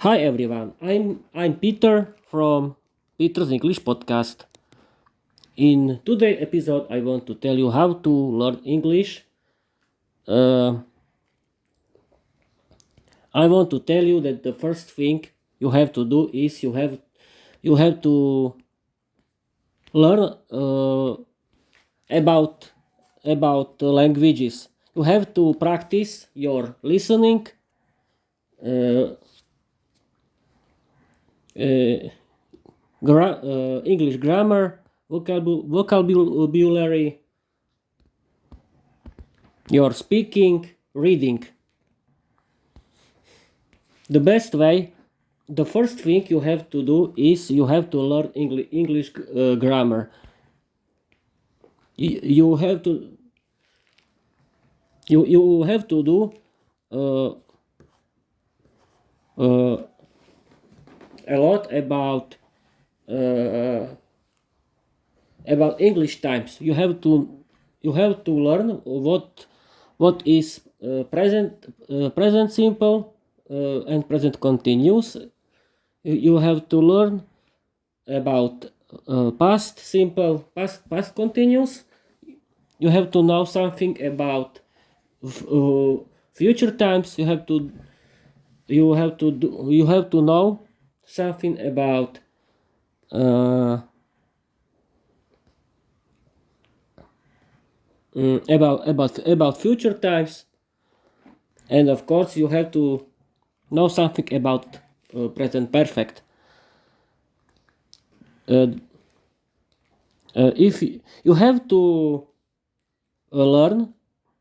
Hi everyone, I'm Peter from Peter's English Podcast. In today's episode, I want to tell you how to learn English. Uh, I want to tell you that the first thing you have to do is you have to learn about languages. You have to practice your listening, uh, uh, English grammar, vocabulary, your speaking, reading. The best way, the first thing you have to do is you have to learn English grammar. You have to you have to do uh, uh, a lot uh, about English times. You have to learn what is present simple and present continuous. You have to learn about past simple, past continuous. You have to know something about future times. You have to know something uh, about future times, and of course you have to know something about present perfect. uh, if you have to learn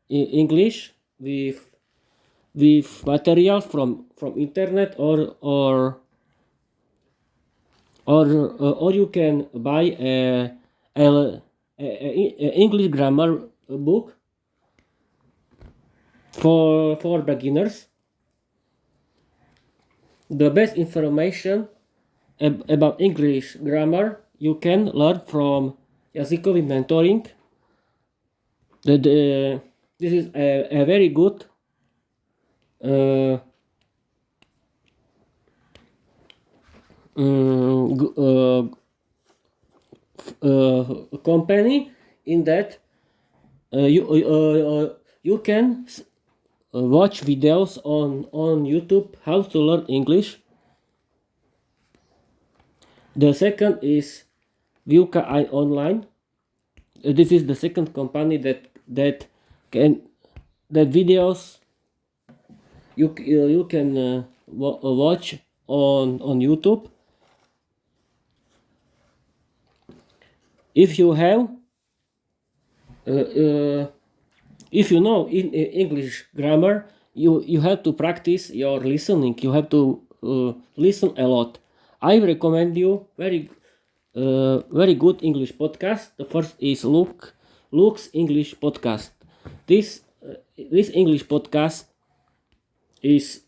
English with material from internet, or you can buy a English grammar book for beginners. The best information about English grammar you can learn from Jazykowy Mentoring. This is a very good uh, mm, g- company, in that you can watch videos on YouTube how to learn English. The second is Viuka Online. This is the second company that can that videos you can watch on YouTube. If you have uh, uh, if you know English grammar, you have to practice your listening. You have to listen a lot. I recommend you very good English podcast. The first is Luke's English podcast. This English podcast is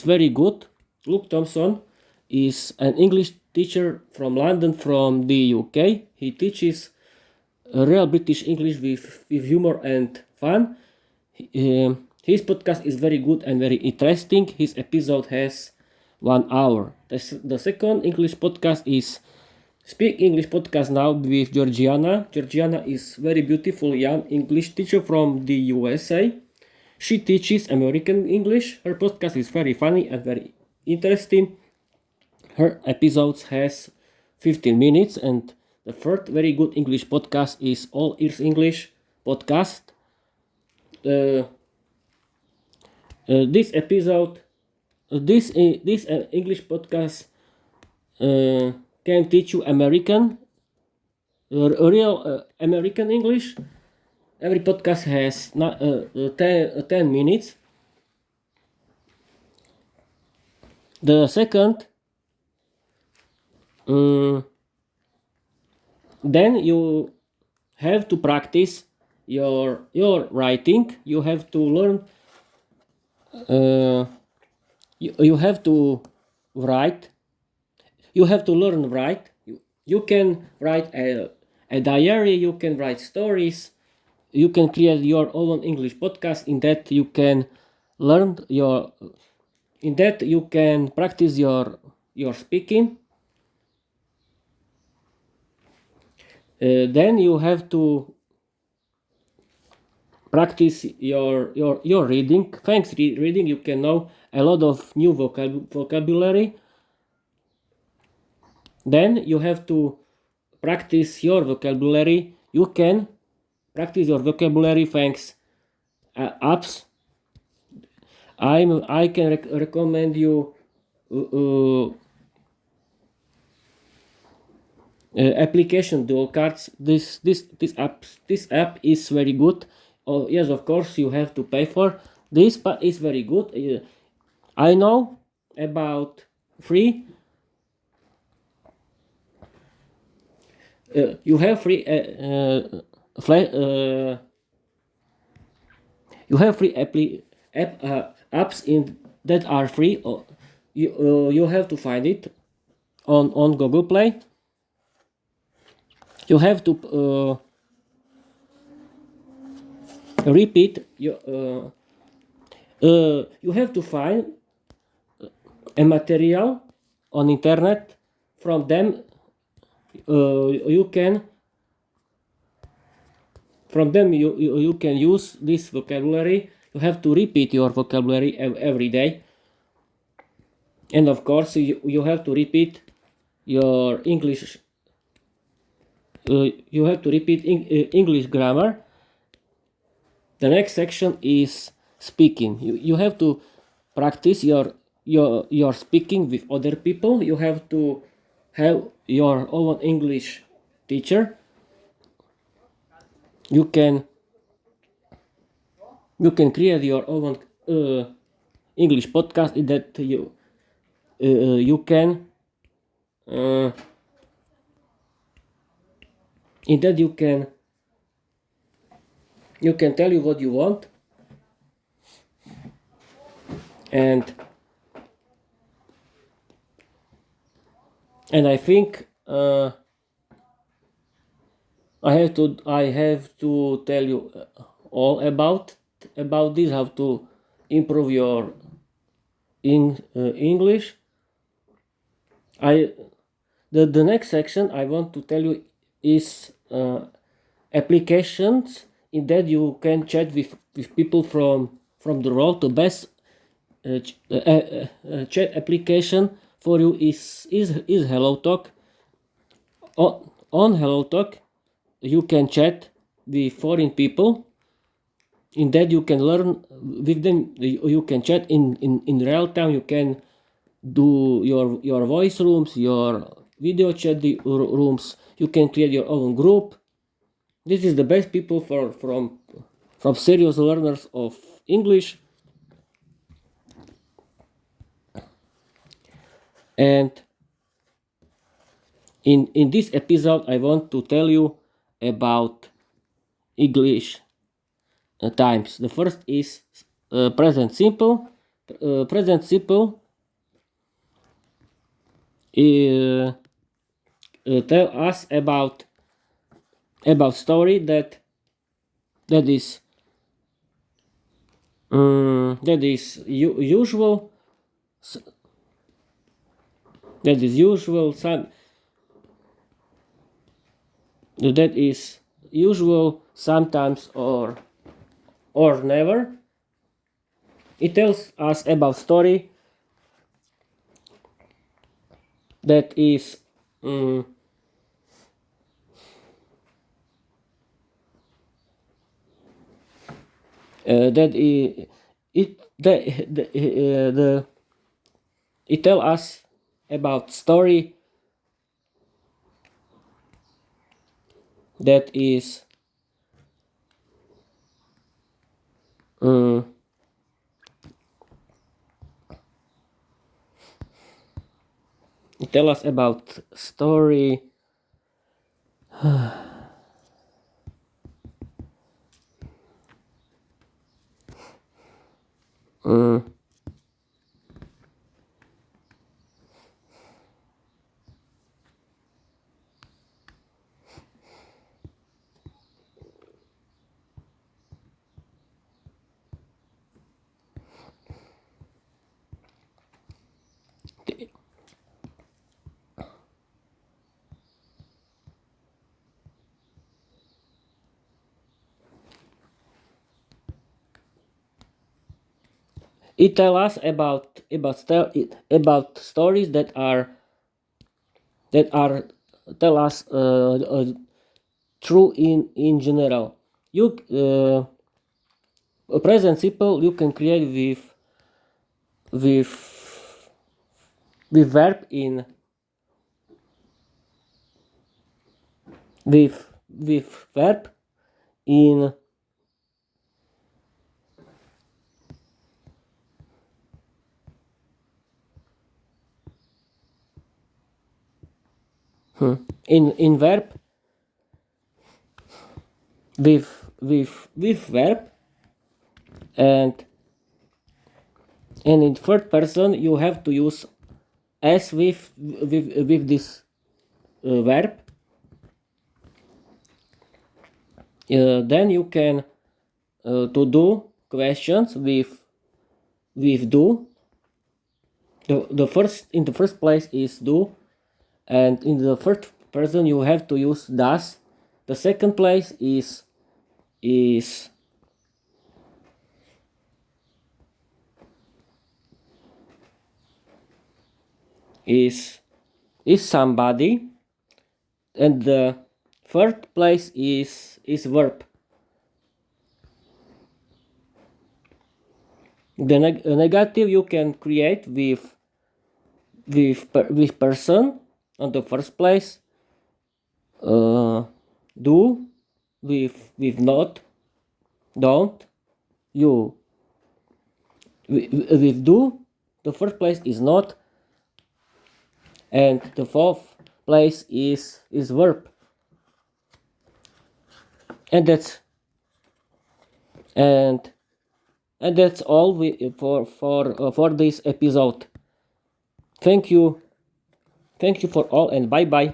very good. Luke Thompson is an English teacher from London, from the UK. He teaches real British English with humor and fun. His podcast is very good and very interesting. His episode has 1 hour. The second English podcast is Speak English Podcast Now with Georgiana. Georgiana is very beautiful young English teacher from the USA. She teaches American English. Her podcast is very funny and very interesting. Her episodes has 15 minutes, and the third very good English podcast is All Ears English podcast. Uh, this episode, this English podcast can teach you real American English. Every podcast has 10 minutes. The second, then you have to practice your writing. You have to learn. You have to write. You have to learn write. You can write a diary. You can write stories. You can create your own English podcast. In that you can learn In that you can practice your speaking. Then you have to practice your reading. Thanks reading, you can know a lot of new vocabulary. Then you have to practice your vocabulary. You can practice your vocabulary thanks apps. I can recommend you application dual cards. This app is very good. Oh yes, of course you have to pay for this, but it's very good. I know about free. You have free you have free apps in that are free. Or you have to find it on Google Play. You have to repeat you have to find a material on internet. From them you can you can use this vocabulary. You have to repeat your vocabulary every day, and of course you have to repeat your English. You have to repeat English grammar. The next section is speaking. You have to practice your speaking with other people. You have to have your own English teacher. You can create your own English podcast that you can in that you can tell you what you want, and I think I have to tell you all about this, how to improve your English. The next section I want to tell you is applications in that you can chat with people from the world. The best chat application for you is HelloTalk. On HelloTalk you can chat with foreign people. In that you can learn with them. You can chat in real time. You can do your voice rooms, your video chat rooms. You can create your own group. This is the best people from serious learners of English. And in this episode I want to tell you about English times. The first is present simple. Present simple tell us about story that is usual. That is usual. That is usual sometimes or never. It tells us about story that is that is it the it tell us about story that is it tell us about story It tells us about stories that tell us true in general. You a present simple you can create with verb in with verb in in verb with verb, and in third person you have to use s with this verb. Then you can to do questions with do. The first in the first place is do, and in the third person you have to use does. The second place is is somebody, and the third place is verb. The negative you can create with person on the first place. Do with not, don't, you with do. The first place is not, and the fourth place is verb. And that's all for this episode. Thank you for all, and bye bye.